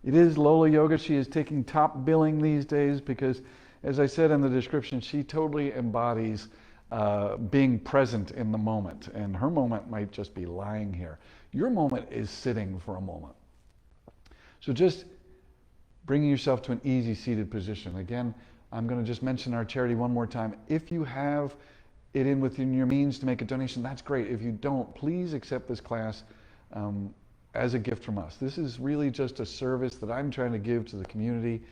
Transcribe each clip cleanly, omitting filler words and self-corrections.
It is Lola Yoga. She is taking top billing these days because, as I said in the description, she totally embodies being present in the moment. And her moment might just be lying here. Your moment is sitting for a moment. So just bringing yourself to an easy seated position. Again, I'm going to just mention our charity one more time. If you have it in within your means to make a donation, that's great. If you don't, please accept this class as a gift from us. This is really just a service that I'm trying to give to the community,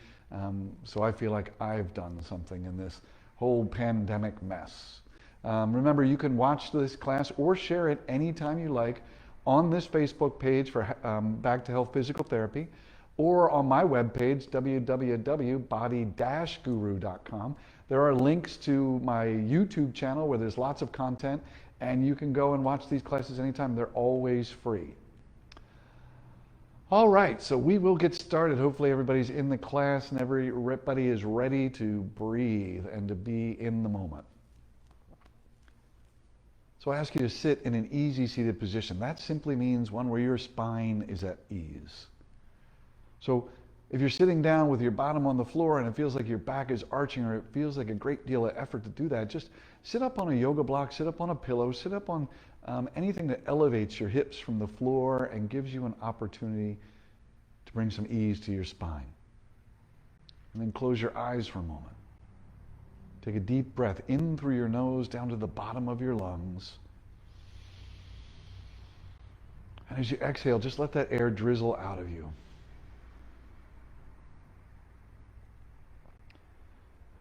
so I feel like I've done something in this whole pandemic mess. Remember, you can watch this class or share it anytime you like on this Facebook page for Back to Health Physical Therapy, or on my webpage, www.body-guru.com. There are links to my YouTube channel where there's lots of content, and you can go and watch these classes anytime. They're always free. All right, so we will get started. Hopefully everybody's in the class and everybody is ready to breathe and to be in the moment. So I ask you to sit in an easy seated position. That simply means one where your spine is at ease. So if you're sitting down with your bottom on the floor and it feels like your back is arching, or it feels like a great deal of effort to do that, just sit up on a yoga block, sit up on a pillow, sit up on anything that elevates your hips from the floor and gives you an opportunity to bring some ease to your spine. And then close your eyes for a moment. Take a deep breath in through your nose down to the bottom of your lungs. And as you exhale, just let that air drizzle out of you.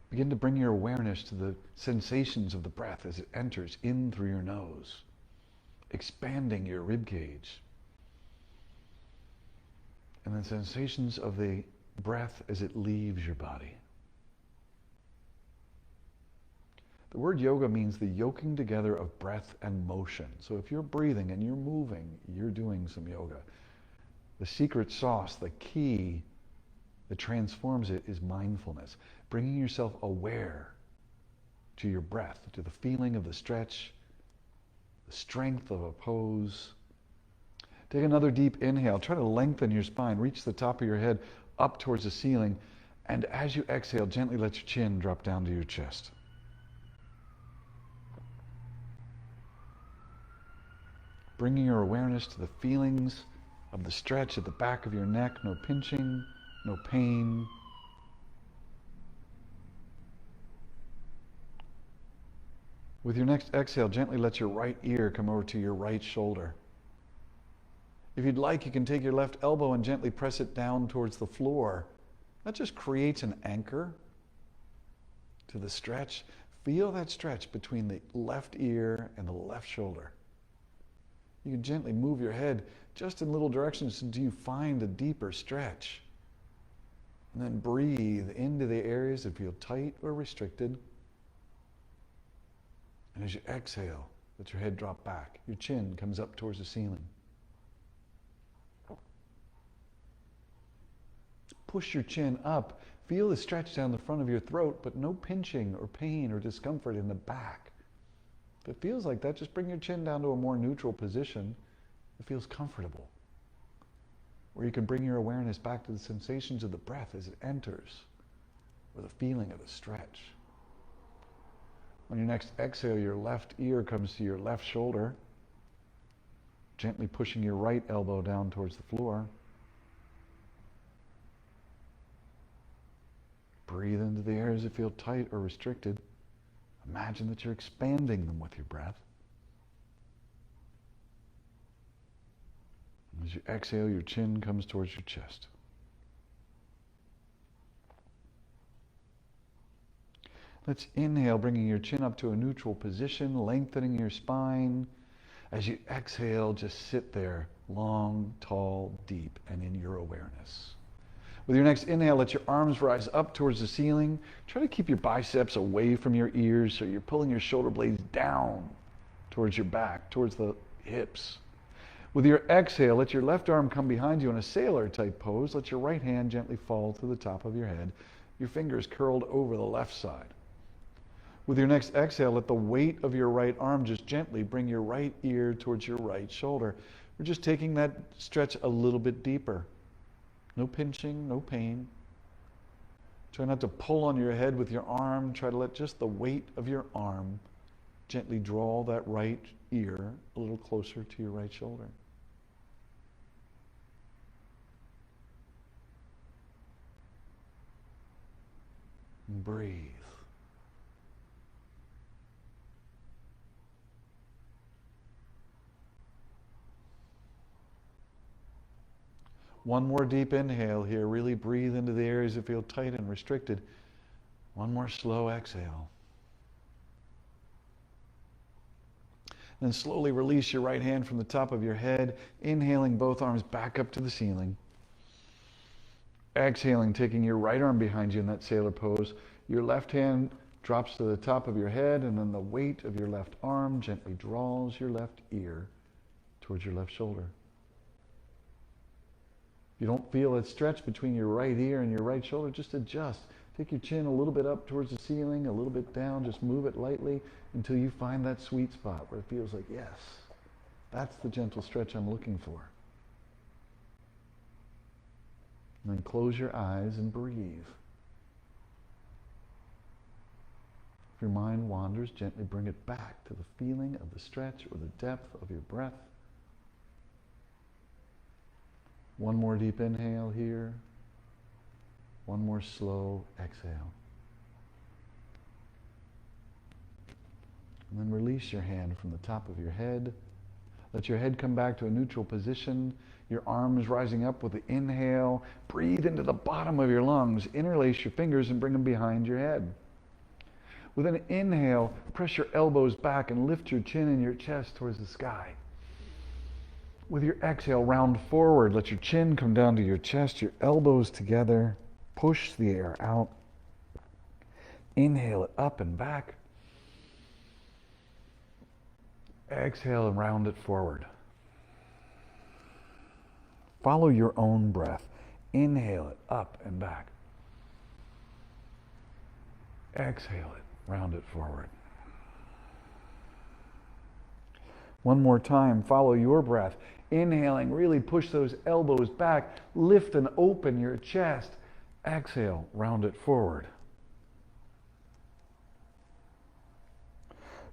Begin to bring your awareness to the sensations of the breath as it enters in through your nose, expanding your rib cage. And then sensations of the breath as it leaves your body. The word yoga means the yoking together of breath and motion. So if you're breathing and you're moving, you're doing some yoga. The secret sauce, the key that transforms it, is mindfulness. Bringing yourself aware to your breath, to the feeling of the stretch, the strength of a pose. Take another deep inhale. Try to lengthen your spine. Reach the top of your head up towards the ceiling. And as you exhale, gently let your chin drop down to your chest. Bringing your awareness to the feelings of the stretch at the back of your neck. No pinching, no pain. With your next exhale, gently let your right ear come over to your right shoulder. If you'd like, you can take your left elbow and gently press it down towards the floor. That just creates an anchor to the stretch. Feel that stretch between the left ear and the left shoulder. You can gently move your head just in little directions until you find a deeper stretch. And then breathe into the areas that feel tight or restricted. And as you exhale, let your head drop back. Your chin comes up towards the ceiling. Push your chin up. Feel the stretch down the front of your throat, but no pinching or pain or discomfort in the back. If it feels like that, just bring your chin down to a more neutral position that feels comfortable, where you can bring your awareness back to the sensations of the breath as it enters, or the feeling of the stretch. On your next exhale, your left ear comes to your left shoulder, gently pushing your right elbow down towards the floor. Breathe into the areas that feel tight or restricted. Imagine that you're expanding them with your breath. As you exhale, your chin comes towards your chest. Let's inhale, bringing your chin up to a neutral position, lengthening your spine. As you exhale, just sit there, long, tall, deep, and in your awareness. With your next inhale, let your arms rise up towards the ceiling. Try to keep your biceps away from your ears so you're pulling your shoulder blades down towards your back, towards the hips. With your exhale, let your left arm come behind you in a sailor type pose. Let your right hand gently fall to the top of your head. Your fingers curled over the left side. With your next exhale, let the weight of your right arm just gently bring your right ear towards your right shoulder. We're just taking that stretch a little bit deeper. No pinching, no pain. Try not to pull on your head with your arm. Try to let just the weight of your arm gently draw that right ear a little closer to your right shoulder. And breathe. One more deep inhale here. Really breathe into the areas that feel tight and restricted. One more slow exhale. Then slowly release your right hand from the top of your head, inhaling both arms back up to the ceiling. Exhaling, taking your right arm behind you in that sailor pose. Your left hand drops to the top of your head, and then the weight of your left arm gently draws your left ear towards your left shoulder. If you don't feel that stretch between your right ear and your right shoulder, just adjust. Take your chin a little bit up towards the ceiling, a little bit down. Just move it lightly until you find that sweet spot where it feels like, yes, that's the gentle stretch I'm looking for. And then close your eyes and breathe. If your mind wanders, gently bring it back to the feeling of the stretch or the depth of your breath. One more deep inhale here. One more slow exhale. And then release your hand from the top of your head. Let your head come back to a neutral position. Your arms rising up with the inhale. Breathe into the bottom of your lungs. Interlace your fingers and bring them behind your head. With an inhale, press your elbows back and lift your chin and your chest towards the sky. With your exhale, round forward. Let your chin come down to your chest, your elbows together. Push the air out. Inhale it up and back. Exhale and round it forward. Follow your own breath. Inhale it up and back. Exhale it, round it forward. One more time, follow your breath. Inhaling, really push those elbows back. Lift and open your chest. Exhale, round it forward.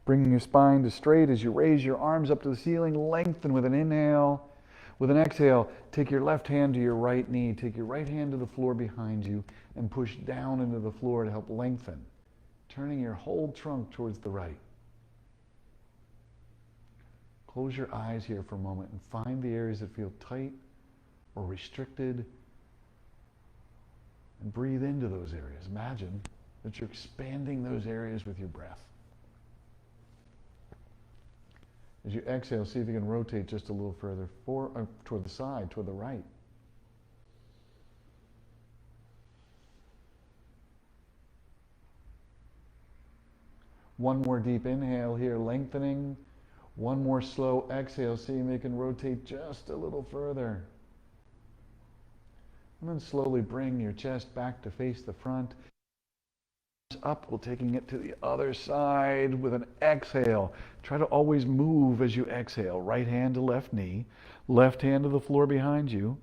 Bringing your spine to straight as you raise your arms up to the ceiling. Lengthen with an inhale. With an exhale, take your left hand to your right knee. Take your right hand to the floor behind you and push down into the floor to help lengthen. Turning your whole trunk towards the right. Close your eyes here for a moment and find the areas that feel tight or restricted. And breathe into those areas. Imagine that you're expanding those areas with your breath. As you exhale, see if you can rotate just a little further toward the side, toward the right. One more deep inhale here, lengthening. One more slow exhale, see if you can rotate just a little further. And then slowly bring your chest back to face the front. Up, we're taking it to the other side with an exhale. Try to always move as you exhale. Right hand to left knee, left hand to the floor behind you.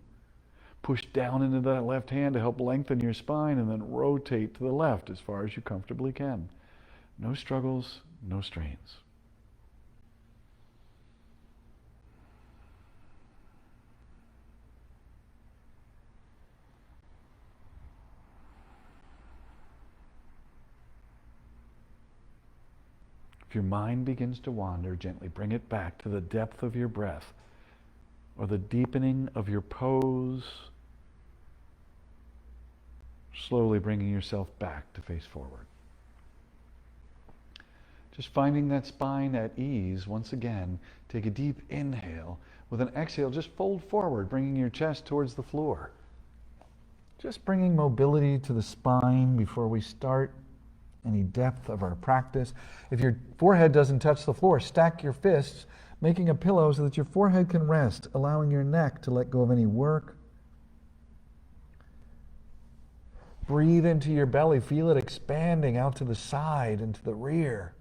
Push down into that left hand to help lengthen your spine, and then rotate to the left as far as you comfortably can. No struggles, no strains. If your mind begins to wander, gently bring it back to the depth of your breath or the deepening of your pose, slowly bringing yourself back to face forward. Just finding that spine at ease. Once again, take a deep inhale. With an exhale, just fold forward, bringing your chest towards the floor. Just bringing mobility to the spine before we start any depth of our practice. If your forehead doesn't touch the floor, stack your fists, making a pillow so that your forehead can rest, allowing your neck to let go of any work. Breathe into your belly, feel it expanding out to the side and to the rear.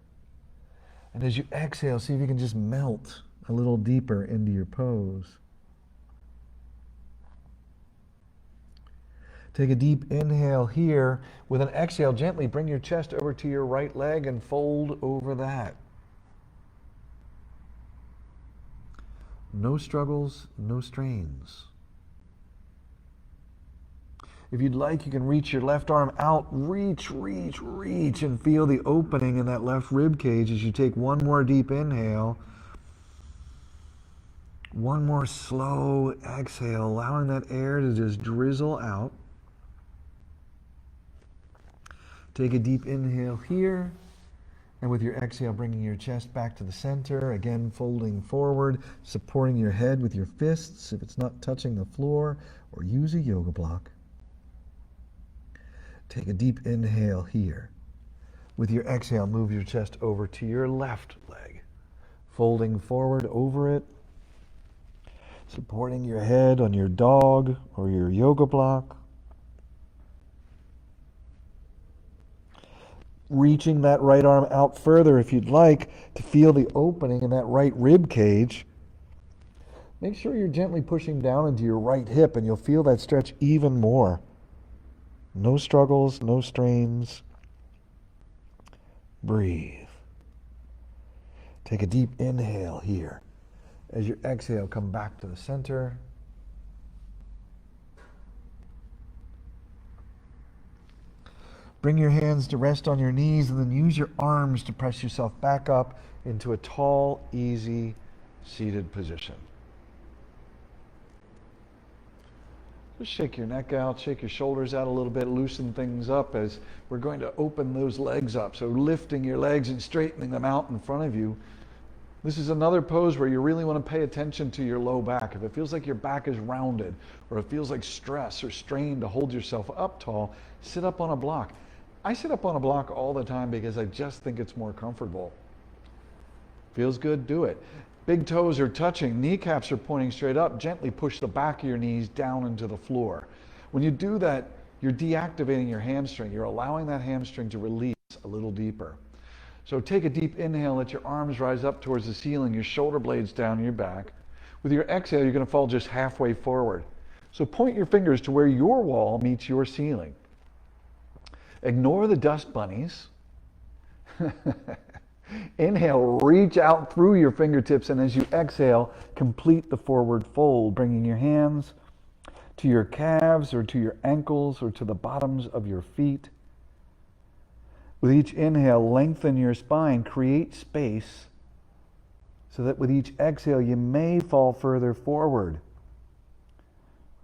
And as you exhale, see if you can just melt a little deeper into your pose. Take a deep inhale here. With an exhale, gently bring your chest over to your right leg and fold over that. No struggles, no strains. If you'd like, you can reach your left arm out. Reach, reach, reach, and feel the opening in that left rib cage as you take one more deep inhale. One more slow exhale, allowing that air to just drizzle out. Take a deep inhale here, and with your exhale, bringing your chest back to the center, again folding forward, supporting your head with your fists if it's not touching the floor, or use a yoga block. Take a deep inhale here. With your exhale, move your chest over to your left leg, folding forward over it, supporting your head on your dog or your yoga block. Reaching that right arm out further if you'd like to feel the opening in that right rib cage. Make sure you're gently pushing down into your right hip and you'll feel that stretch even more. No struggles, no strains. Breathe. Take a deep inhale here. As your exhale, come back to the center. Bring your hands to rest on your knees and then use your arms to press yourself back up into a tall, easy, seated position. Just shake your neck out, shake your shoulders out a little bit, loosen things up as we're going to open those legs up. So lifting your legs and straightening them out in front of you. This is another pose where you really want to pay attention to your low back. If it feels like your back is rounded or it feels like stress or strain to hold yourself up tall, sit up on a block. I sit up on a block all the time because I just think it's more comfortable. Feels good, do it. Big toes are touching, kneecaps are pointing straight up. Gently push the back of your knees down into the floor. When you do that, you're deactivating your hamstring. You're allowing that hamstring to release a little deeper. So take a deep inhale, let your arms rise up towards the ceiling, your shoulder blades down your back. With your exhale, you're going to fall just halfway forward. So point your fingers to where your wall meets your ceiling. Ignore the dust bunnies. Inhale, reach out through your fingertips, and as you exhale, complete the forward fold, bringing your hands to your calves or to your ankles or to the bottoms of your feet. With each inhale, lengthen your spine, create space so that with each exhale, you may fall further forward.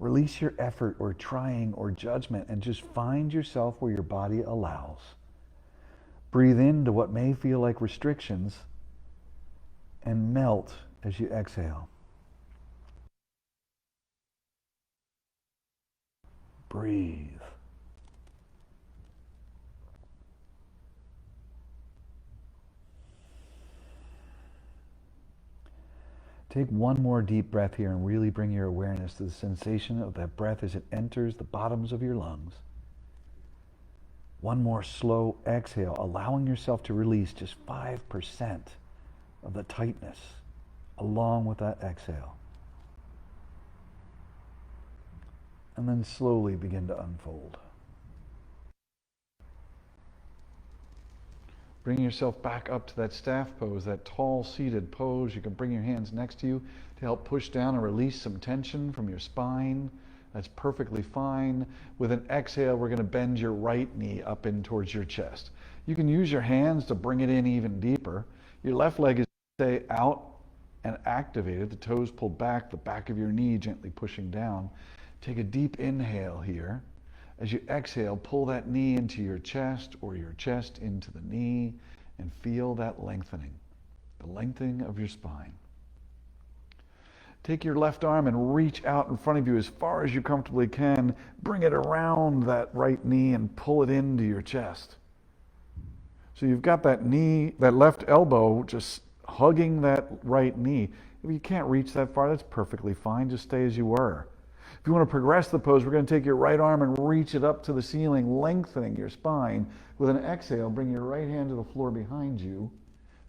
Release your effort or trying or judgment and just find yourself where your body allows. Breathe into what may feel like restrictions and melt as you exhale. Breathe. Take one more deep breath here and really bring your awareness to the sensation of that breath as it enters the bottoms of your lungs. One more slow exhale, allowing yourself to release just 5% of the tightness along with that exhale. And then slowly begin to unfold. Bring yourself back up to that staff pose, that tall seated pose. You can bring your hands next to you to help push down and release some tension from your spine. That's perfectly fine. With an exhale, we're going to bend your right knee up in towards your chest. You can use your hands to bring it in even deeper. Your left leg is stay out and activated. The toes pulled back, the back of your knee gently pushing down. Take a deep inhale here. As you exhale, pull that knee into your chest or your chest into the knee and feel that lengthening, the lengthening of your spine. Take your left arm and reach out in front of you as far as you comfortably can. Bring it around that right knee and pull it into your chest. So you've got that knee, that left elbow just hugging that right knee. If you can't reach that far, that's perfectly fine. Just stay as you were. If you want to progress the pose, we're going to take your right arm and reach it up to the ceiling, lengthening your spine. With an exhale, bring your right hand to the floor behind you.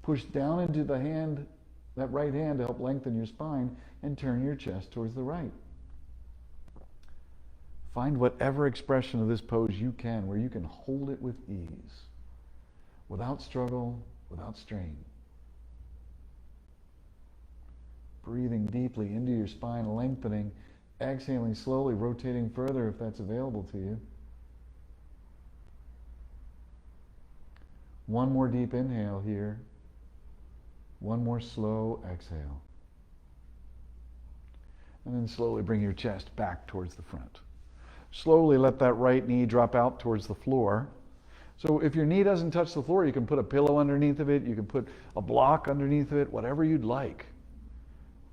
Push down into the hand, that right hand to help lengthen your spine, and turn your chest towards the right. Find whatever expression of this pose you can, where you can hold it with ease, without struggle, without strain. Breathing deeply into your spine, lengthening, exhaling slowly, rotating further if that's available to you. One more deep inhale here. One more slow exhale. And then slowly bring your chest back towards the front. Slowly let that right knee drop out towards the floor. So if your knee doesn't touch the floor, you can put a pillow underneath of it, you can put a block underneath of it, whatever you'd like.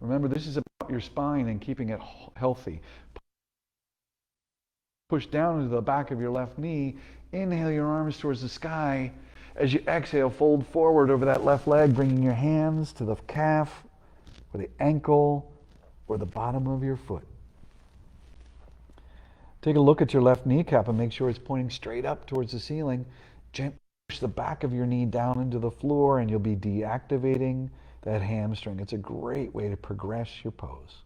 Remember, this is about your spine and keeping it healthy. Push down into the back of your left knee. Inhale your arms towards the sky. As you exhale, fold forward over that left leg, bringing your hands to the calf or the ankle or the bottom of your foot. Take a look at your left kneecap and make sure it's pointing straight up towards the ceiling. Gently push the back of your knee down into the floor and you'll be deactivating that hamstring. It's a great way to progress your pose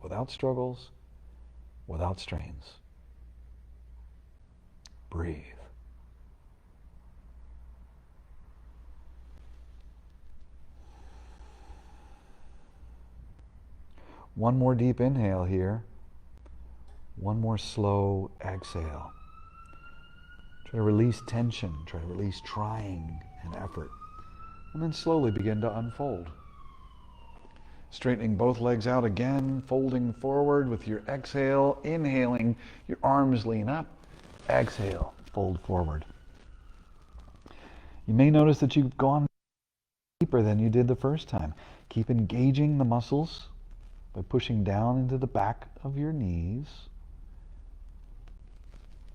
without struggles, without strains. Breathe. One more deep inhale here. One more slow exhale. Try to release tension. Try to release trying and effort. And then slowly begin to unfold. Straightening both legs out again, folding forward with your exhale. Inhaling, your arms lean up. Exhale, fold forward. You may notice that you've gone deeper than you did the first time. Keep engaging the muscles by pushing down into the back of your knees.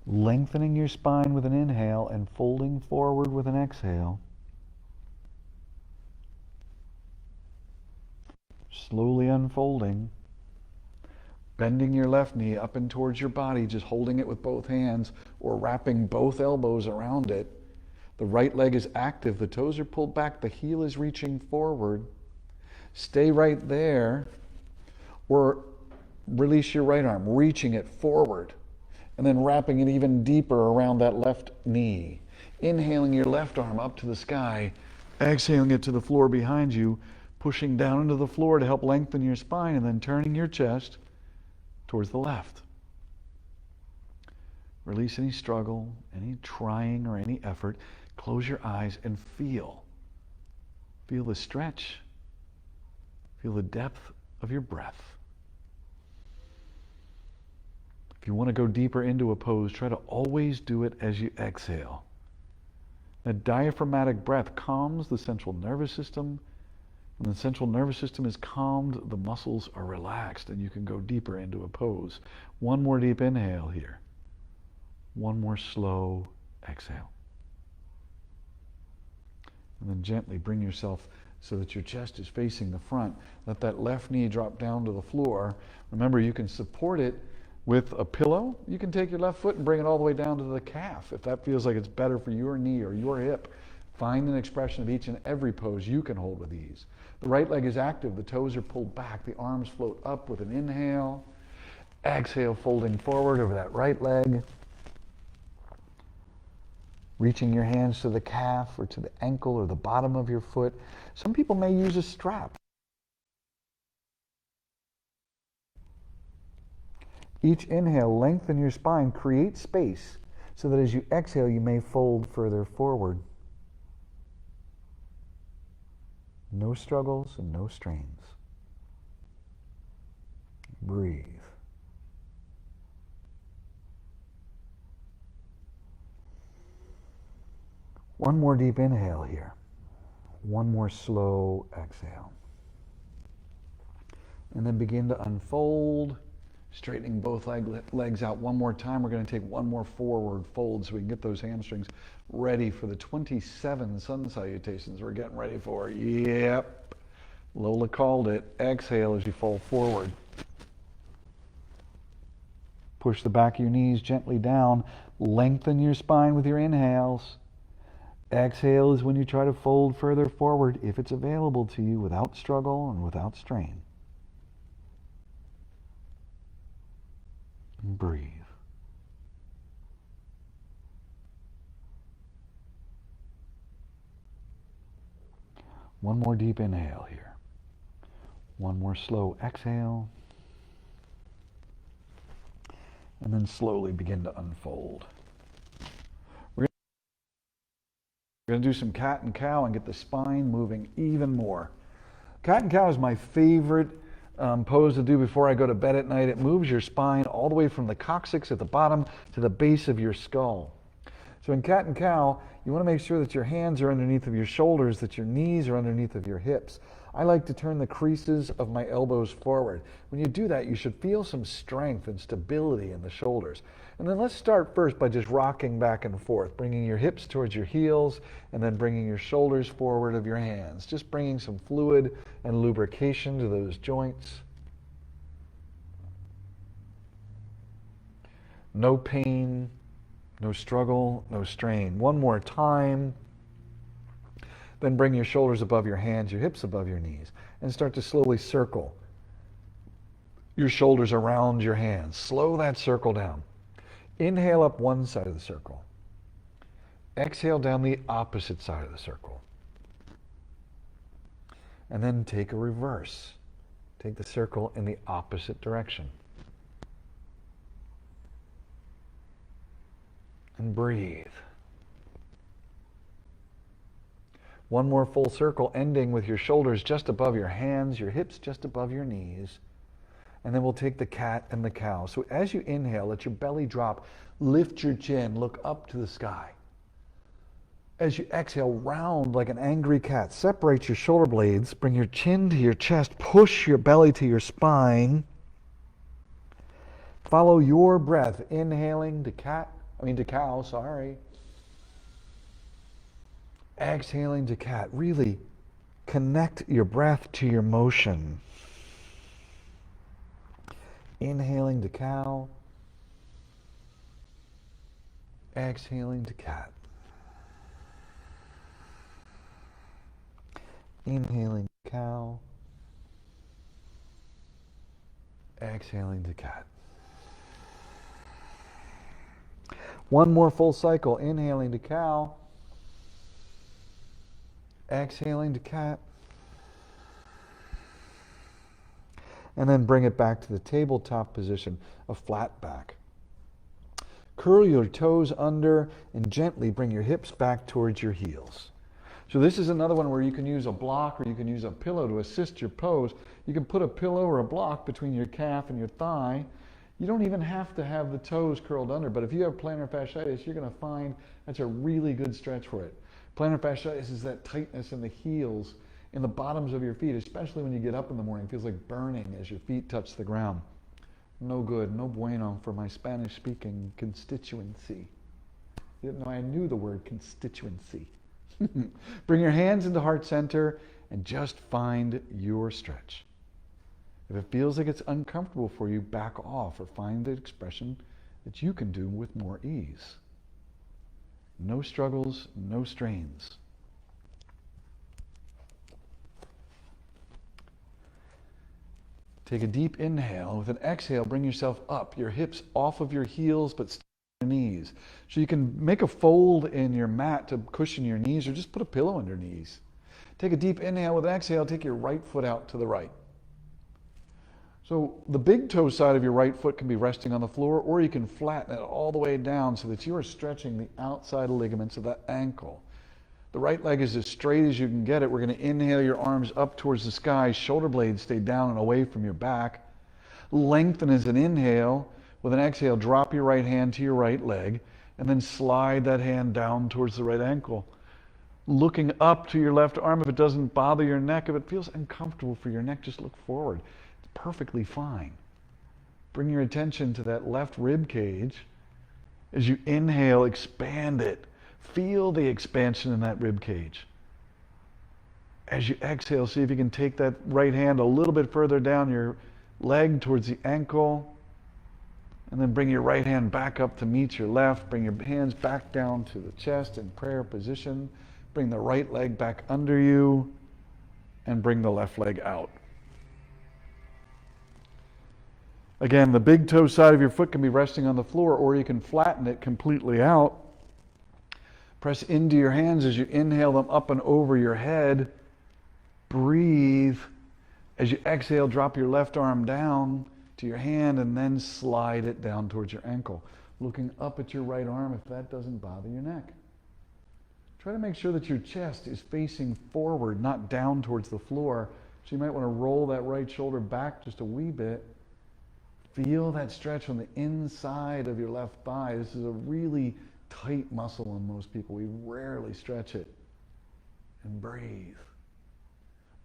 Lengthening your spine with an inhale and folding forward with an exhale. Slowly unfolding. Bending your left knee up and towards your body, just holding it with both hands or wrapping both elbows around it. The right leg is active. The toes are pulled back. The heel is reaching forward. Stay right there or release your right arm, reaching it forward. And then wrapping it even deeper around that left knee. Inhaling your left arm up to the sky, exhaling it to the floor behind you, pushing down into the floor to help lengthen your spine, and then turning your chest towards the left. Release any struggle, any trying or any effort. Close your eyes and feel. Feel the stretch. Feel the depth of your breath. If you want to go deeper into a pose, try to always do it as you exhale. That diaphragmatic breath calms the central nervous system. When the central nervous system is calmed, the muscles are relaxed and you can go deeper into a pose. One more deep inhale here. One more slow exhale. And then gently bring yourself so that your chest is facing the front. Let that left knee drop down to the floor. Remember, you can support it with a pillow. You can take your left foot and bring it all the way down to the calf. If that feels like it's better for your knee or your hip, find an expression of each and every pose you can hold with ease. The right leg is active. The toes are pulled back. The arms float up with an inhale. Exhale, folding forward over that right leg. Reaching your hands to the calf or to the ankle or the bottom of your foot. Some people may use a strap. Each inhale, lengthen your spine, create space so that as you exhale, you may fold further forward. No struggles and no strains. Breathe. One more deep inhale here. One more slow exhale. And then begin to unfold, straightening both legs out one more time. We're going to take one more forward fold so we can get those hamstrings ready for the 27 sun salutations we're getting ready for. Yep. Lola called it. Exhale as you fall forward. Push the back of your knees gently down. Lengthen your spine with your inhales. Exhale is when you try to fold further forward if it's available to you without struggle and without strain. And breathe. One more deep inhale here. One more slow exhale. And then slowly begin to unfold. We're going to do some cat and cow and get the spine moving even more. Cat and cow is my favorite pose to do before I go to bed at night. It moves your spine all the way from the coccyx at the bottom to the base of your skull. So in cat and cow, you want to make sure that your hands are underneath of your shoulders, that your knees are underneath of your hips. I like to turn the creases of my elbows forward. When you do that, you should feel some strength and stability in the shoulders. And then let's start first by just rocking back and forth, bringing your hips towards your heels, and then bringing your shoulders forward of your hands. Just bringing some fluid and lubrication to those joints. No pain, no struggle, no strain. One more time. Then bring your shoulders above your hands, your hips above your knees, and start to slowly circle your shoulders around your hands. Slow that circle down. Inhale up one side of the circle. Exhale down the opposite side of the circle. And then take a reverse. Take the circle in the opposite direction. And breathe. One more full circle, ending with your shoulders just above your hands, your hips just above your knees. And then we'll take the cat and the cow. So as you inhale, let your belly drop, lift your chin, look up to the sky. As you exhale, round like an angry cat. Separate your shoulder blades, bring your chin to your chest, push your belly to your spine. Follow your breath, inhaling to cow, sorry. Exhaling to cat. Really connect your breath to your motion. Inhaling to cow. Exhaling to cat. Inhaling to cow. Exhaling to cat. One more full cycle. Inhaling to cow. Exhaling to cat. And then bring it back to the tabletop position, a flat back. Curl your toes under and gently bring your hips back towards your heels. So this is another one where you can use a block or you can use a pillow to assist your pose. You can put a pillow or a block between your calf and your thigh. You don't even have to have the toes curled under, but if you have plantar fasciitis, you're going to find that's a really good stretch for it. Plantar fasciitis is that tightness in the heels, in the bottoms of your feet, especially when you get up in the morning. It feels like burning as your feet touch the ground. No good, no bueno for my Spanish-speaking constituency. You know, I knew the word constituency. Bring your hands into heart center and just find your stretch. If it feels like it's uncomfortable for you, back off or find the expression that you can do with more ease. No struggles, no strains. Take a deep inhale. With an exhale, bring yourself up, your hips off of your heels, but still on your knees. So you can make a fold in your mat to cushion your knees, or just put a pillow under your knees. Take a deep inhale. With an exhale, take your right foot out to the right. So the big toe side of your right foot can be resting on the floor, or you can flatten it all the way down so that you are stretching the outside ligaments of that ankle. The right leg is as straight as you can get it. We're going to inhale your arms up towards the sky. Shoulder blades stay down and away from your back. Lengthen as an inhale. With an exhale, drop your right hand to your right leg, and then slide that hand down towards the right ankle. Looking up to your left arm if it doesn't bother your neck. If it feels uncomfortable for your neck, just look forward. It's perfectly fine. Bring your attention to that left rib cage. As you inhale, expand it. Feel the expansion in that rib cage. As you exhale, see if you can take that right hand a little bit further down your leg towards the ankle. And then bring your right hand back up to meet your left. Bring your hands back down to the chest in prayer position. Bring the right leg back under you. And bring the left leg out. Again, the big toe side of your foot can be resting on the floor, or you can flatten it completely out. Press into your hands as you inhale them up and over your head. Breathe. As you exhale, drop your left arm down to your hand and then slide it down towards your ankle. Looking up at your right arm if that doesn't bother your neck. Try to make sure that your chest is facing forward, not down towards the floor. So you might want to roll that right shoulder back just a wee bit. Feel that stretch on the inside of your left thigh. This is a really tight muscle in most people. We rarely stretch it. And breathe.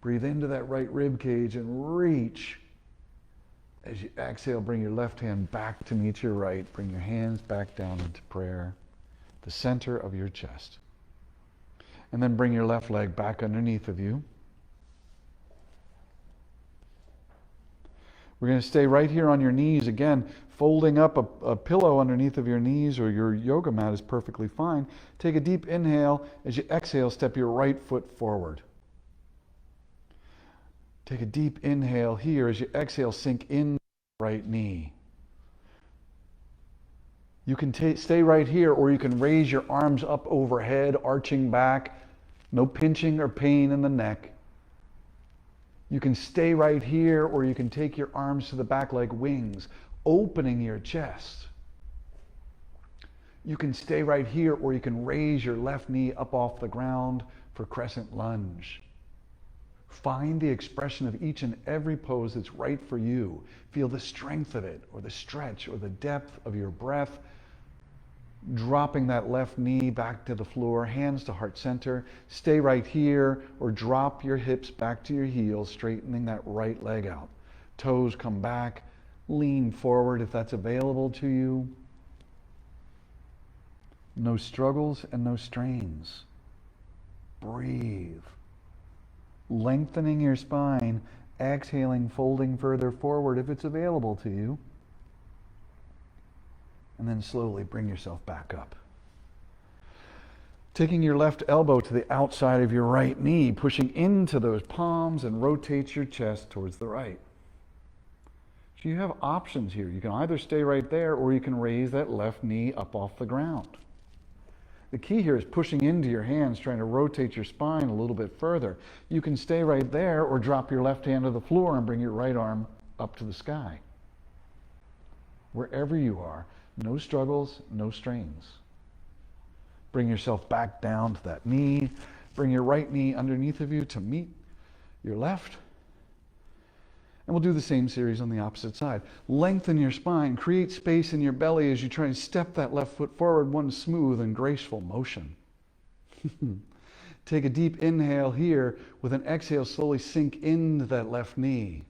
Breathe into that right rib cage and reach. As you exhale, bring your left hand back to meet your right. Bring your hands back down into prayer, the center of your chest. And then bring your left leg back underneath of you. We're going to stay right here on your knees. Again, folding up a pillow underneath of your knees or your yoga mat is perfectly fine. Take a deep inhale. As you exhale, step your right foot forward. Take a deep inhale here. As you exhale, sink in the right knee. You can stay right here, or you can raise your arms up overhead, arching back. No pinching or pain in the neck. You can stay right here, or you can take your arms to the back like wings, opening your chest. You can stay right here, or you can raise your left knee up off the ground for crescent lunge. Find the expression of each and every pose that's right for you. Feel the strength of it, or the stretch, or the depth of your breath. Dropping that left knee back to the floor, hands to heart center. Stay right here, or drop your hips back to your heels, straightening that right leg out. Toes come back. Lean forward if that's available to you. No struggles and no strains. Breathe. Lengthening your spine, exhaling, folding further forward if it's available to you. And then slowly bring yourself back up. Taking your left elbow to the outside of your right knee, pushing into those palms and rotate your chest towards the right. So you have options here. You can either stay right there or you can raise that left knee up off the ground. The key here is pushing into your hands, trying to rotate your spine a little bit further. You can stay right there or drop your left hand to the floor and bring your right arm up to the sky. Wherever you are, no struggles, no strains. Bring yourself back down to that knee. Bring your right knee underneath of you to meet your left. And we'll do the same series on the opposite side. Lengthen your spine. Create space in your belly as you try and step that left foot forward, one smooth and graceful motion. Take a deep inhale here. With an exhale, slowly sink into that left knee.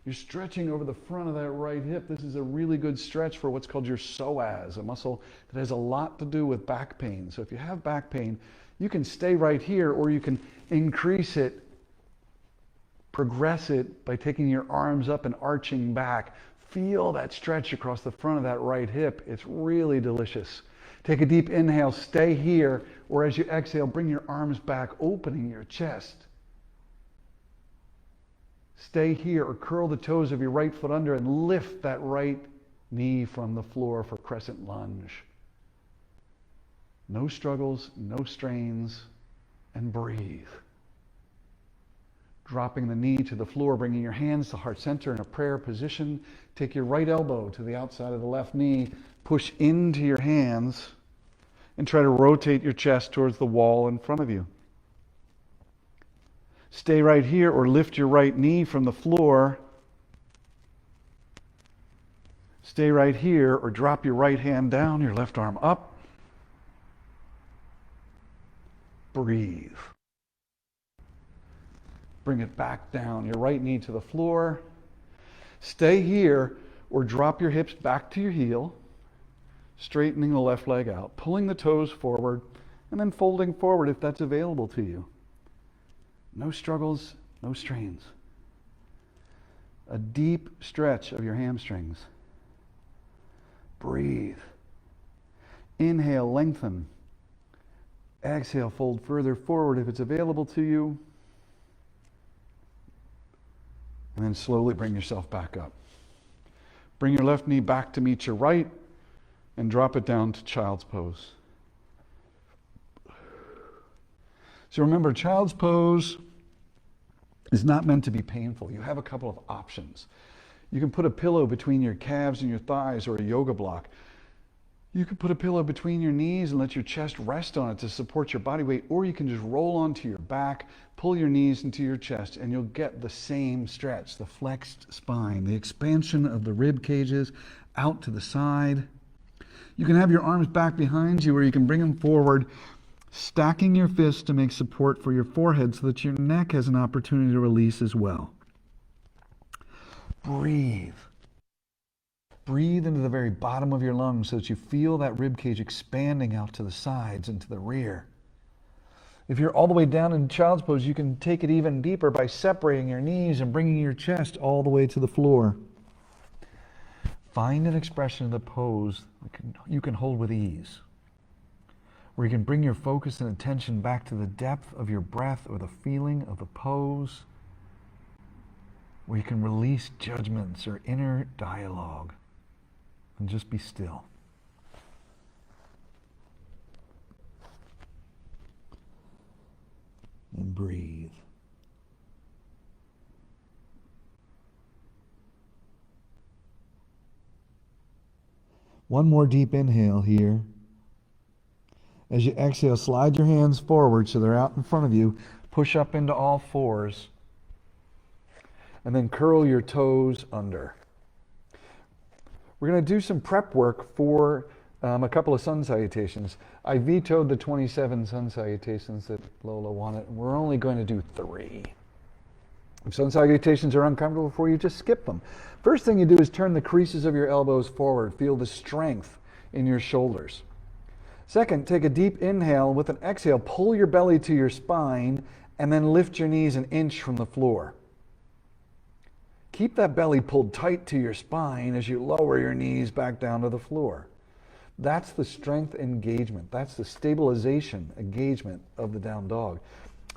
You're stretching over the front of that right hip. This is a really good stretch for what's called your psoas, a muscle that has a lot to do with back pain. So if you have back pain, you can stay right here, or you can increase it, progress it by taking your arms up and arching back. Feel that stretch across the front of that right hip. It's really delicious. Take a deep inhale, stay here, or as you exhale, bring your arms back, opening your chest. Stay here, or curl the toes of your right foot under and lift that right knee from the floor for crescent lunge. No struggles, no strains, and breathe. Dropping the knee to the floor, bringing your hands to heart center in a prayer position. Take your right elbow to the outside of the left knee. Push into your hands and try to rotate your chest towards the wall in front of you. Stay right here, or lift your right knee from the floor. Stay right here, or drop your right hand down, your left arm up. Breathe. Bring it back down, your right knee to the floor. Stay here, or drop your hips back to your heel, straightening the left leg out, pulling the toes forward, and then folding forward if that's available to you. No struggles, no strains. A deep stretch of your hamstrings. Breathe. Inhale, lengthen. Exhale, fold further forward if it's available to you. And then slowly bring yourself back up. Bring your left knee back to meet your right and drop it down to child's pose. So remember, child's pose is not meant to be painful. You have a couple of options. You can put a pillow between your calves and your thighs, or a yoga block. You can put a pillow between your knees and let your chest rest on it to support your body weight, or you can just roll onto your back, pull your knees into your chest, and you'll get the same stretch, the flexed spine, the expansion of the rib cages out to the side. You can have your arms back behind you, or you can bring them forward, stacking your fists to make support for your forehead so that your neck has an opportunity to release as well. Breathe. Breathe into the very bottom of your lungs so that you feel that rib cage expanding out to the sides and to the rear. If you're all the way down in child's pose, you can take it even deeper by separating your knees and bringing your chest all the way to the floor. Find an expression of the pose you can hold with ease, where you can bring your focus and attention back to the depth of your breath or the feeling of the pose, where you can release judgments or inner dialogue and just be still. And breathe. One more deep inhale here. As you exhale, slide your hands forward so they're out in front of you. Push up into all fours. And then curl your toes under. We're going to do some prep work for a couple of sun salutations. I vetoed the 27 sun salutations that Lola wanted. We're only going to do 3. If sun salutations are uncomfortable for you, just skip them. First thing you do is turn the creases of your elbows forward. Feel the strength in your shoulders. Second, take a deep inhale. With an exhale, pull your belly to your spine and then lift your knees an inch from the floor. Keep that belly pulled tight to your spine as you lower your knees back down to the floor. That's the strength engagement. That's the stabilization engagement of the down dog.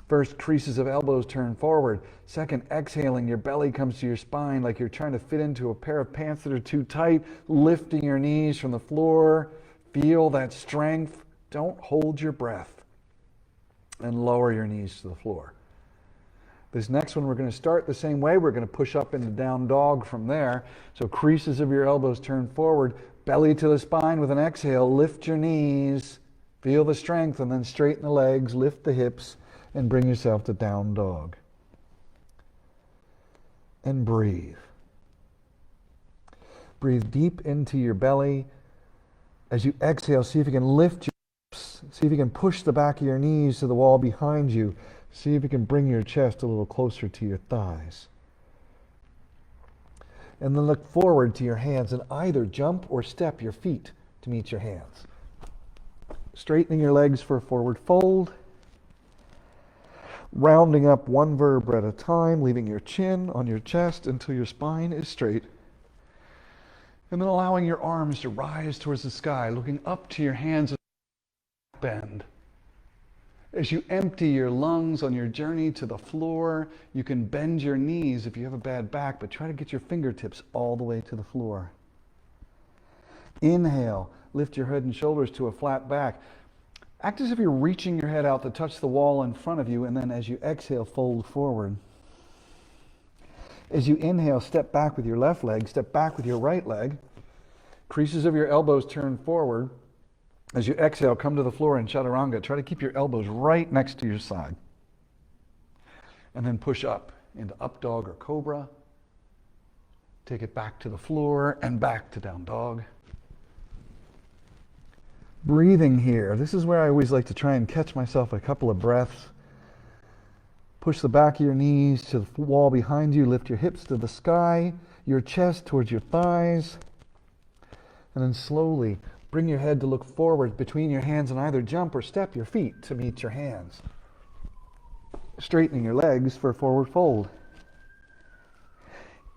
First, creases of elbows turn forward. Second, exhaling, your belly comes to your spine like you're trying to fit into a pair of pants that are too tight, lifting your knees from the floor. Feel that strength. Don't hold your breath. And lower your knees to the floor. This next one, we're going to start the same way. We're going to push up into down dog from there. So creases of your elbows turn forward, belly to the spine with an exhale. Lift your knees, feel the strength, and then straighten the legs, lift the hips, and bring yourself to down dog. And breathe. Breathe deep into your belly. As you exhale, see if you can lift your hips. See if you can push the back of your knees to the wall behind you. See if you can bring your chest a little closer to your thighs. And then look forward to your hands and either jump or step your feet to meet your hands. Straightening your legs for a forward fold. Rounding up one vertebra at a time, leaving your chin on your chest until your spine is straight. And then allowing your arms to rise towards the sky, looking up to your hands as you bend. As you empty your lungs on your journey to the floor, you can bend your knees if you have a bad back, but try to get your fingertips all the way to the floor. Inhale, lift your head and shoulders to a flat back. Act as if you're reaching your head out to touch the wall in front of you, and then as you exhale, fold forward. As you inhale, step back with your left leg, step back with your right leg. Creases of your elbows turn forward. As you exhale, come to the floor in chaturanga. Try to keep your elbows right next to your side. And then push up into up dog or cobra. Take it back to the floor and back to down dog. Breathing here. This is where I always like to try and catch myself a couple of breaths. Push the back of your knees to the wall behind you. Lift your hips to the sky, your chest towards your thighs. And then slowly bring your head to look forward between your hands and either jump or step your feet to meet your hands. Straightening your legs for a forward fold.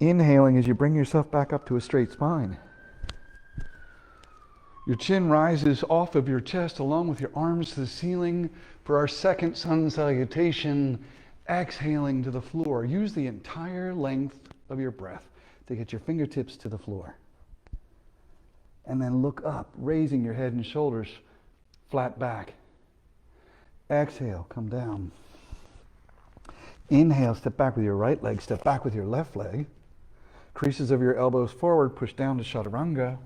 Inhaling as you bring yourself back up to a straight spine. Your chin rises off of your chest along with your arms to the ceiling for our second sun salutation. Exhaling to the floor. Use the entire length of your breath to get your fingertips to the floor. And then look up, raising your head and shoulders, flat back. Exhale, come down. Inhale, step back with your right leg, step back with your left leg. Creases of your elbows forward, push down to chaturanga.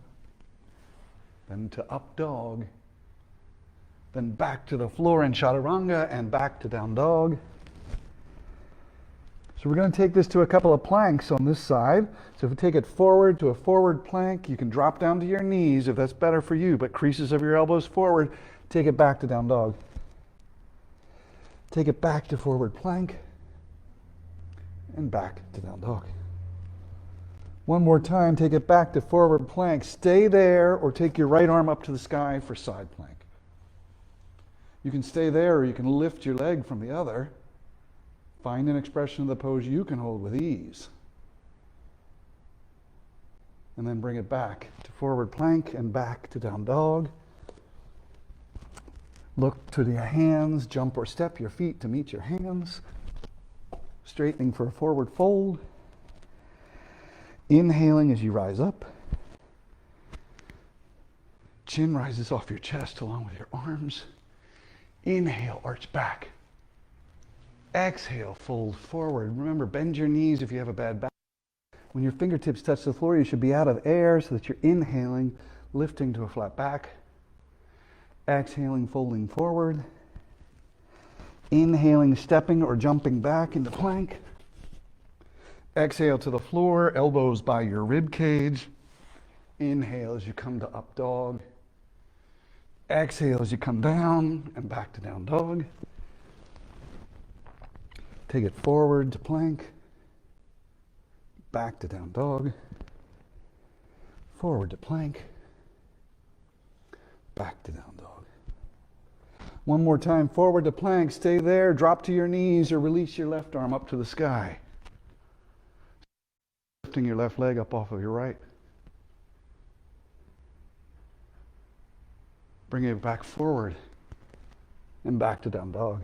Then to up dog. Then back to the floor in chaturanga and back to down dog. So we're going to take this to a couple of planks on this side. So if we take it forward to a forward plank, you can drop down to your knees if that's better for you, but creases of your elbows forward, take it back to down dog. Take it back to forward plank and back to down dog. One more time, take it back to forward plank. Stay there or take your right arm up to the sky for side plank. You can stay there or you can lift your leg from the other. Find an expression of the pose you can hold with ease. And then bring it back to forward plank and back to down dog. Look to your hands, jump or step your feet to meet your hands. Straightening for a forward fold. Inhaling as you rise up. Chin rises off your chest along with your arms. Inhale, arch back. Exhale, fold forward. Remember, bend your knees if you have a bad back. When your fingertips touch the floor, you should be out of air so that you're inhaling, lifting to a flat back. Exhaling, folding forward. Inhaling, stepping or jumping back into plank. Exhale to the floor, elbows by your rib cage. Inhale as you come to up dog. Exhale as you come down and back to down dog. Take it forward to plank. Back to down dog. Forward to plank. Back to down dog. One more time, forward to plank. Stay there, drop to your knees or release your left arm up to the sky. Lifting your left leg up off of your right. Bring it back forward and back to down dog.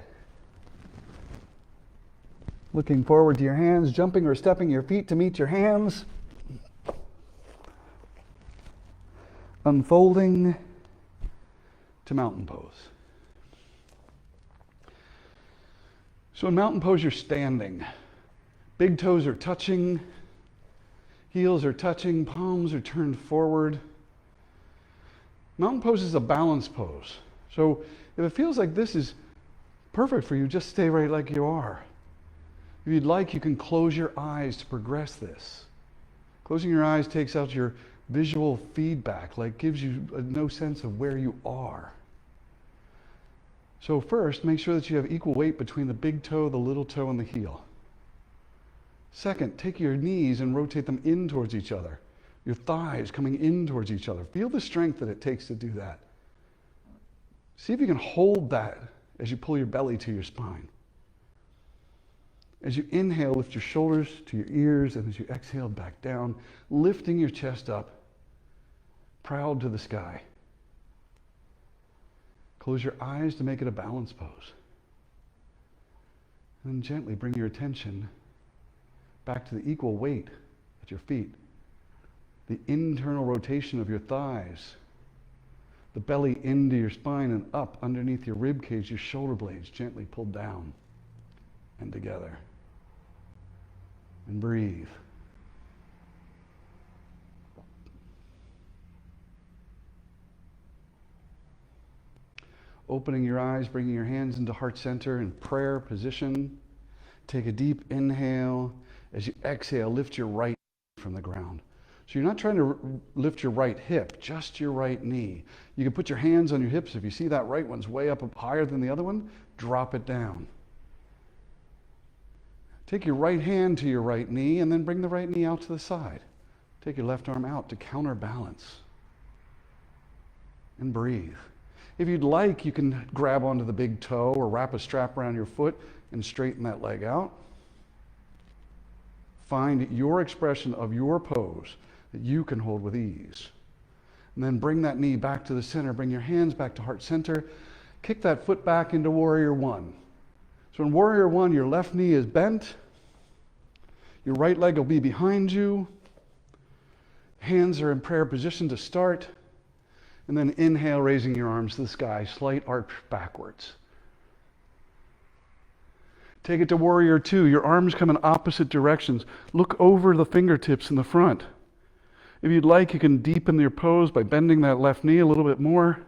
Looking forward to your hands, jumping or stepping your feet to meet your hands. Unfolding to mountain pose. So in mountain pose, you're standing. Big toes are touching, heels are touching, palms are turned forward. Mountain pose is a balance pose. So if it feels like this is perfect for you, just stay right like you are. If you'd like, you can close your eyes to progress this. Closing your eyes takes out your visual feedback, like gives you no sense of where you are. So first, make sure that you have equal weight between the big toe, the little toe, and the heel. Second, take your knees and rotate them in towards each other. Your thighs coming in towards each other. Feel the strength that it takes to do that. See if you can hold that as you pull your belly to your spine. As you inhale, lift your shoulders to your ears, and as you exhale, back down, lifting your chest up, proud to the sky. Close your eyes to make it a balance pose. And then gently bring your attention back to the equal weight at your feet, the internal rotation of your thighs, the belly into your spine and up underneath your rib cage, your shoulder blades gently pulled down and together. And breathe. Opening your eyes, bringing your hands into heart center in prayer position. Take a deep inhale. As you exhale, lift your right knee from the ground. So you're not trying to lift your right hip, just your right knee. You can put your hands on your hips. If you see that right one's way up higher than the other one, drop it down. Take your right hand to your right knee and then bring the right knee out to the side. Take your left arm out to counterbalance. And breathe. If you'd like, you can grab onto the big toe or wrap a strap around your foot and straighten that leg out. Find your expression of your pose that you can hold with ease. And then bring that knee back to the center. Bring your hands back to heart center. Kick that foot back into warrior one. So in warrior one, your left knee is bent. Your right leg will be behind you. Hands are in prayer position to start. And then inhale, raising your arms to the sky, slight arch backwards. Take it to warrior two. Your arms come in opposite directions. Look over the fingertips in the front. If you'd like, you can deepen your pose by bending that left knee a little bit more.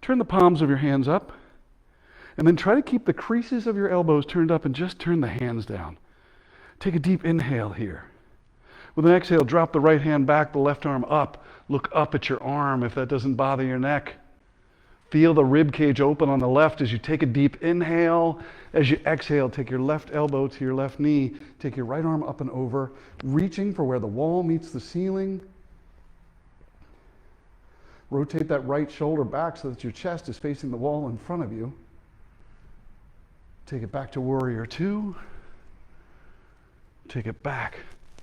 Turn the palms of your hands up. And then try to keep the creases of your elbows turned up and just turn the hands down. Take a deep inhale here. With an exhale, drop the right hand back, the left arm up. Look up at your arm if that doesn't bother your neck. Feel the rib cage open on the left as you take a deep inhale. As you exhale, take your left elbow to your left knee. Take your right arm up and over, reaching for where the wall meets the ceiling. Rotate that right shoulder back so that your chest is facing the wall in front of you. Take it back to warrior two. Take it back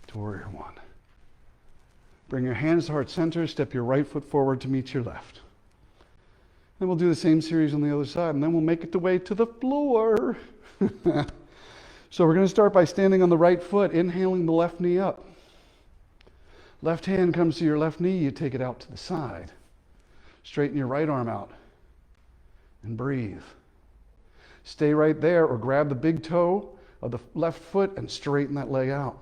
to warrior one. Bring your hands to heart center. Step your right foot forward to meet your left. Then we'll do the same series on the other side, and then we'll make it the way to the floor. So we're going to start by standing on the right foot, inhaling the left knee up. Left hand comes to your left knee. You take it out to the side. Straighten your right arm out and breathe. Stay right there or grab the big toe of the left foot and straighten that leg out.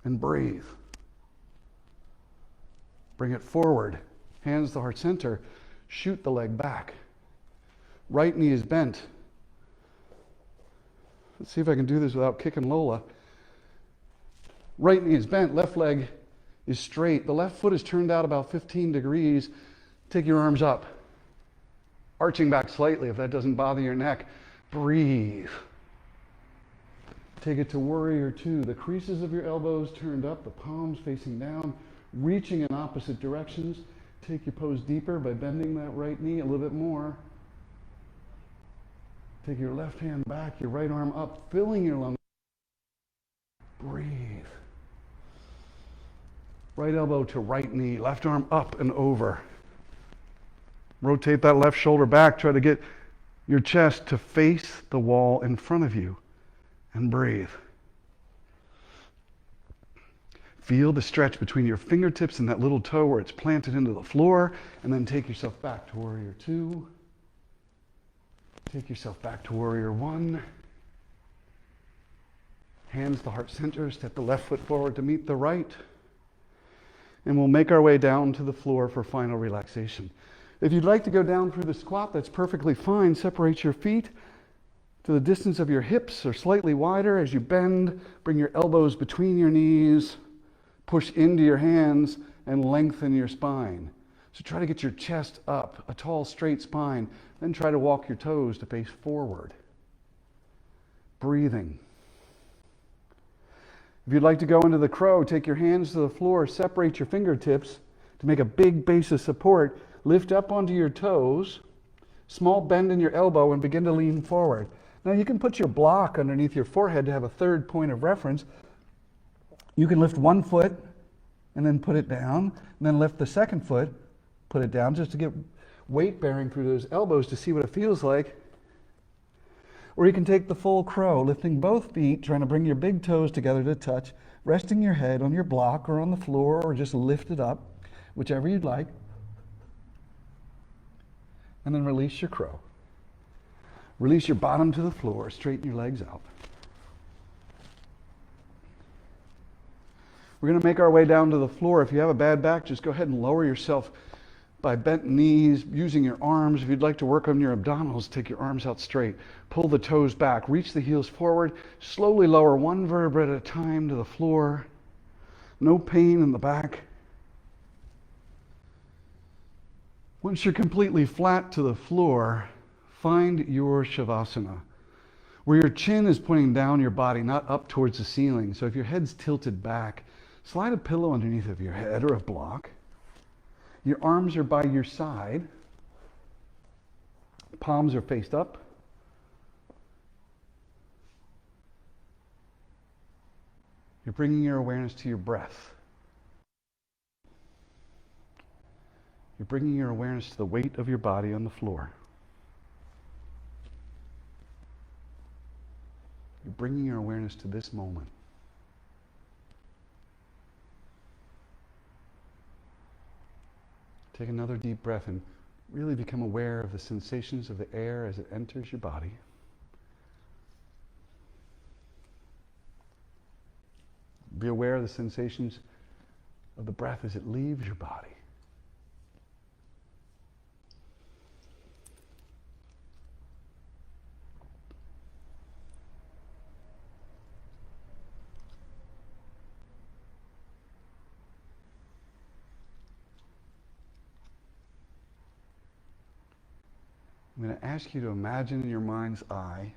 And breathe. Bring it forward. Hands to heart center. Shoot the leg back. Right knee is bent. Let's see if I can do this without kicking Lola. Right knee is bent. Left leg is straight. The left foot is turned out about 15 degrees. Take your arms up. Arching back slightly if that doesn't bother your neck. Breathe. Take it to warrior two. The creases of your elbows turned up, the palms facing down, reaching in opposite directions. Take your pose deeper by bending that right knee a little bit more. Take your left hand back, your right arm up, filling your lungs. Breathe. Right elbow to right knee, left arm up and over. Rotate that left shoulder back. Try to get your chest to face the wall in front of you. And breathe. Feel the stretch between your fingertips and that little toe where it's planted into the floor. And then take yourself back to warrior two. Take yourself back to warrior one. Hands to heart center. Step the left foot forward to meet the right. And we'll make our way down to the floor for final relaxation. If you'd like to go down through the squat, that's perfectly fine. Separate your feet to the distance of your hips or slightly wider. As you bend, bring your elbows between your knees, push into your hands, and lengthen your spine. So try to get your chest up, a tall, straight spine. Then try to walk your toes to face forward. Breathing. If you'd like to go into the crow, take your hands to the floor, separate your fingertips to make a big base of support. Lift up onto your toes, small bend in your elbow, and begin to lean forward. Now you can put your block underneath your forehead to have a third point of reference. You can lift one foot and then put it down, and then lift the second foot, put it down, just to get weight bearing through those elbows to see what it feels like. Or you can take the full crow, lifting both feet, trying to bring your big toes together to touch, resting your head on your block or on the floor, or just lift it up, whichever you'd like. And then release your crow. Release your bottom to the floor, straighten your legs out. We're going to make our way down to the floor. If you have a bad back, just go ahead and lower yourself by bent knees, using your arms. If you'd like to work on your abdominals, take your arms out straight. Pull the toes back, reach the heels forward, slowly lower one vertebra at a time to the floor. No pain in the back. Once you're completely flat to the floor, find your Shavasana, where your chin is pointing down your body, not up towards the ceiling. So if your head's tilted back, slide a pillow underneath of your head or a block. Your arms are by your side. Palms are faced up. You're bringing your awareness to your breath. You're bringing your awareness to the weight of your body on the floor. You're bringing your awareness to this moment. Take another deep breath and really become aware of the sensations of the air as it enters your body. Be aware of the sensations of the breath as it leaves your body. I'm going to ask you to imagine in your mind's eye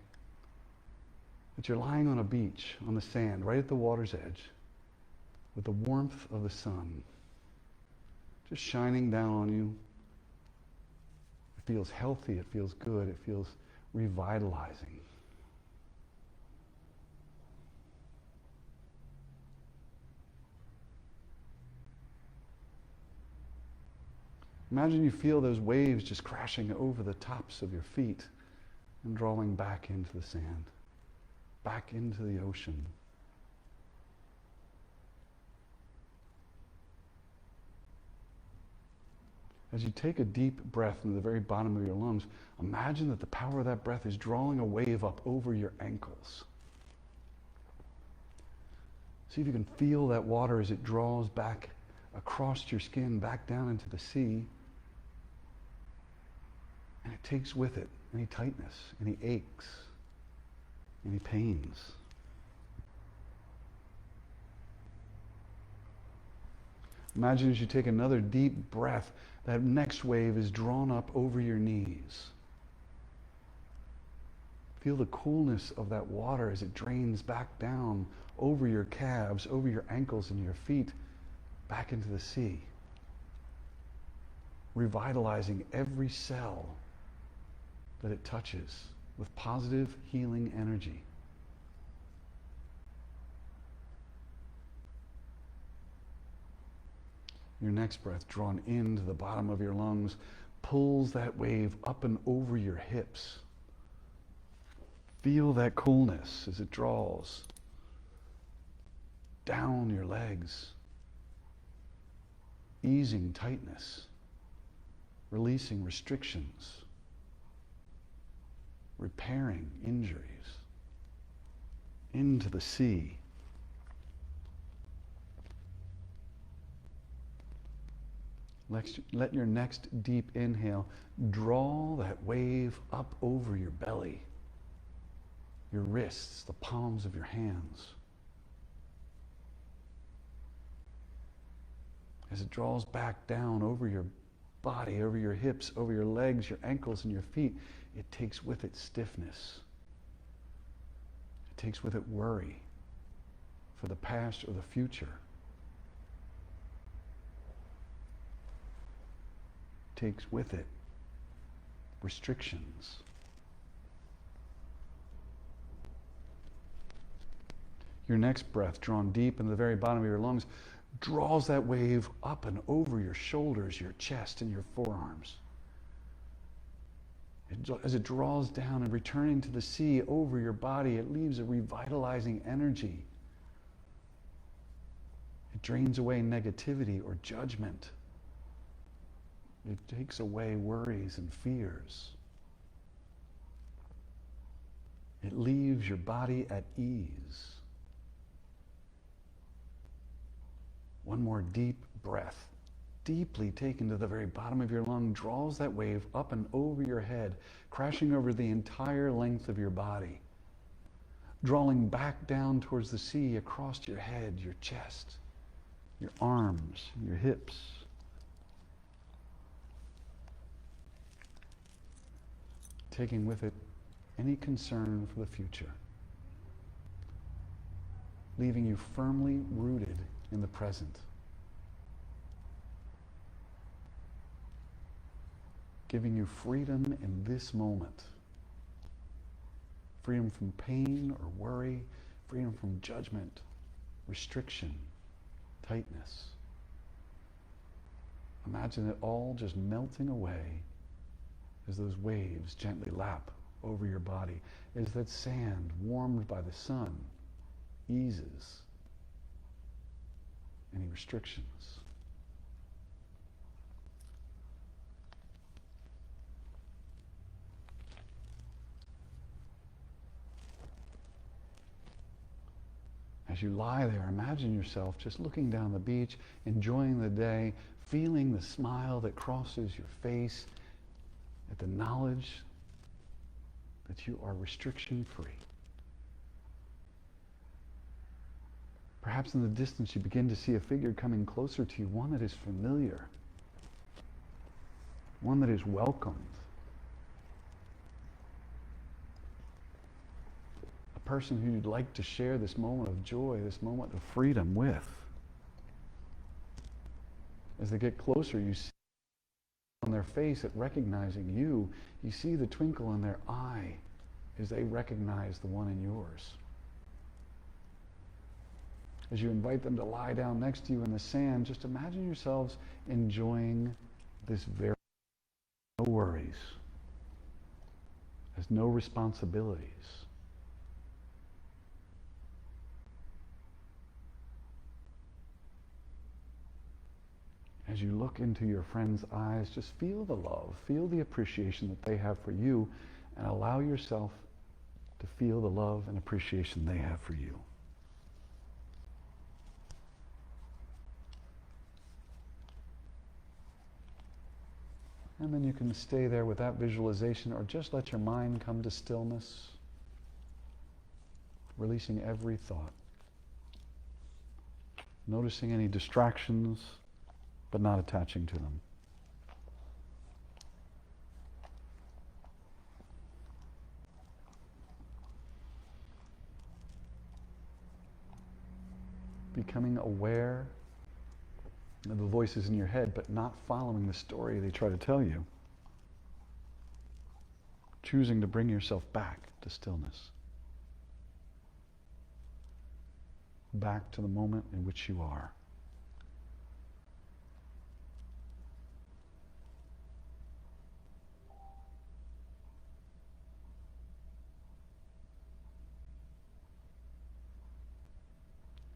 that you're lying on a beach, on the sand, right at the water's edge, with the warmth of the sun just shining down on you. It feels healthy, it feels good, it feels revitalizing. Imagine you feel those waves just crashing over the tops of your feet and drawing back into the sand, back into the ocean. As you take a deep breath into the very bottom of your lungs, imagine that the power of that breath is drawing a wave up over your ankles. See if you can feel that water as it draws back across your skin, back down into the sea. And it takes with it any tightness, any aches, any pains. Imagine as you take another deep breath, that next wave is drawn up over your knees. Feel the coolness of that water as it drains back down over your calves, over your ankles and your feet, back into the sea, revitalizing every cell that it touches with positive healing energy. Your next breath, drawn into the bottom of your lungs, pulls that wave up and over your hips. Feel that coolness as it draws down your legs, easing tightness, releasing restrictions, repairing injuries, into the sea. Let your next deep inhale draw that wave up over your belly, your wrists, the palms of your hands. As it draws back down over your body, over your hips, over your legs, your ankles, and your feet, it takes with it stiffness. It takes with it worry for the past or the future. It takes with it restrictions. Your next breath, drawn deep into the very bottom of your lungs, draws that wave up and over your shoulders, your chest, and your forearms. As it draws down and returning to the sea over your body, it leaves a revitalizing energy. It drains away negativity or judgment. It takes away worries and fears. It leaves your body at ease. One more deep breath, deeply taken to the very bottom of your lung, draws that wave up and over your head, crashing over the entire length of your body, drawing back down towards the sea across your head, your chest, your arms, your hips. Taking with it any concern for the future, leaving you firmly rooted in the present, giving you freedom in this moment, freedom from pain or worry, freedom from judgment, restriction, tightness. Imagine it all just melting away as those waves gently lap over your body, as that sand, warmed by the sun, eases any restrictions. As you lie there, imagine yourself just looking down the beach, enjoying the day, feeling the smile that crosses your face at the knowledge that you are restriction-free. Perhaps in the distance you begin to see a figure coming closer to you, one that is familiar, one that is welcomed, a person who you'd like to share this moment of joy, this moment of freedom with. As they get closer, you see on their face at recognizing you, you see the twinkle in their eye as they recognize the one in yours. As you invite them to lie down next to you in the sand, just imagine yourselves enjoying this very no worries, has no responsibilities. As you look into your friend's eyes, just feel the love, feel the appreciation that they have for you, and allow yourself to feel the love and appreciation they have for you. And then you can stay there with that visualization, or just let your mind come to stillness, releasing every thought, noticing any distractions, but not attaching to them. Becoming aware of the voices in your head, but not following the story they try to tell you. Choosing to bring yourself back to stillness. Back to the moment in which you are.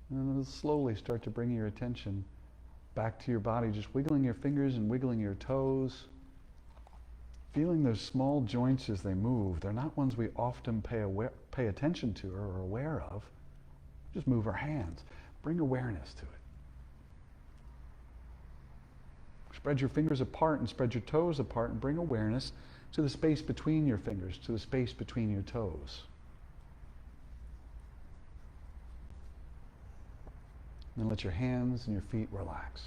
And then slowly start to bring your attention back to your body, just wiggling your fingers and wiggling your toes. Feeling those small joints as they move. They're not ones we often pay attention to or are aware of. Just move our hands. Bring awareness to it. Spread your fingers apart and spread your toes apart and bring awareness to the space between your fingers, to the space between your toes. Then let your hands and your feet relax.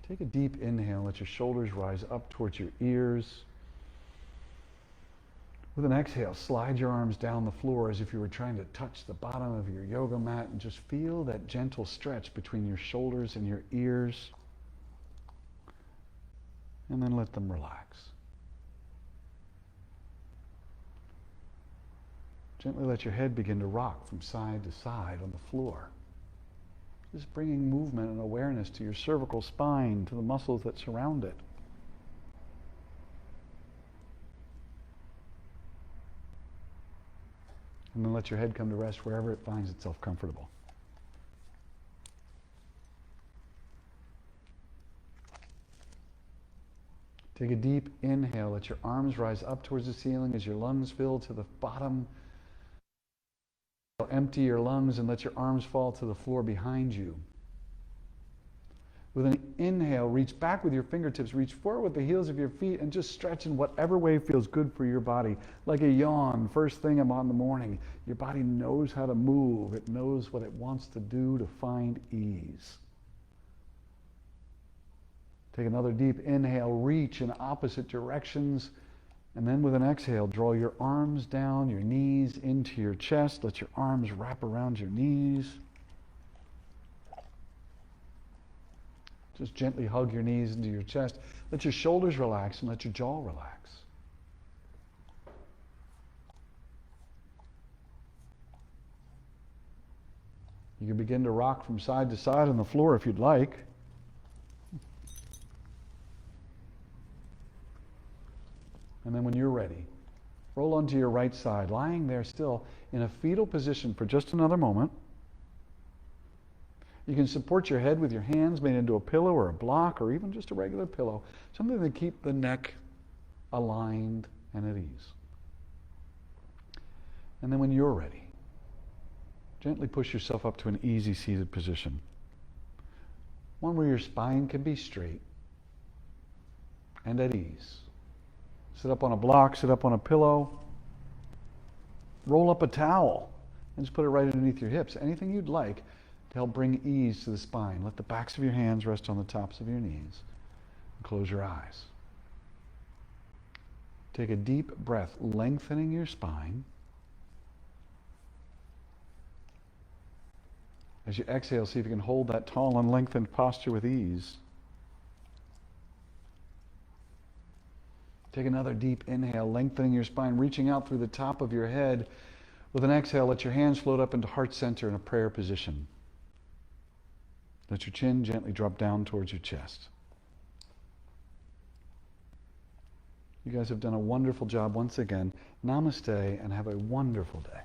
Take a deep inhale. Let your shoulders rise up towards your ears. With an exhale, slide your arms down the floor as if you were trying to touch the bottom of your yoga mat, and just feel that gentle stretch between your shoulders and your ears. And then let them relax. Gently let your head begin to rock from side to side on the floor. Just bringing movement and awareness to your cervical spine, to the muscles that surround it. And then let your head come to rest wherever it finds itself comfortable. Take a deep inhale. Let your arms rise up towards the ceiling as your lungs fill to the bottom. Empty your lungs and let your arms fall to the floor behind you. With an inhale, reach back with your fingertips, reach forward with the heels of your feet, and just stretch in whatever way feels good for your body. Like a yawn, first thing about in the morning. Your body knows how to move. It knows what it wants to do to find ease. Take another deep inhale, reach in opposite directions. And then with an exhale, draw your arms down, your knees into your chest. Let your arms wrap around your knees. Just gently hug your knees into your chest. Let your shoulders relax and let your jaw relax. You can begin to rock from side to side on the floor if you'd like. And then when you're ready, roll onto your right side, lying there still in a fetal position for just another moment. You can support your head with your hands made into a pillow or a block or even just a regular pillow, something to keep the neck aligned and at ease. And then when you're ready, Gently push yourself up to an easy seated position. One where your spine can be straight and at ease. Sit up on a block, sit up on a pillow. Roll up a towel and just put it right underneath your hips. Anything you'd like to help bring ease to the spine. Let the backs of your hands rest on the tops of your knees. And close your eyes. Take a deep breath, lengthening your spine. As you exhale, see if you can hold that tall and lengthened posture with ease. Take another deep inhale, lengthening your spine, reaching out through the top of your head. With an exhale, let your hands float up into heart center in a prayer position. Let your chin gently drop down towards your chest. You guys have done a wonderful job once again. Namaste, and have a wonderful day.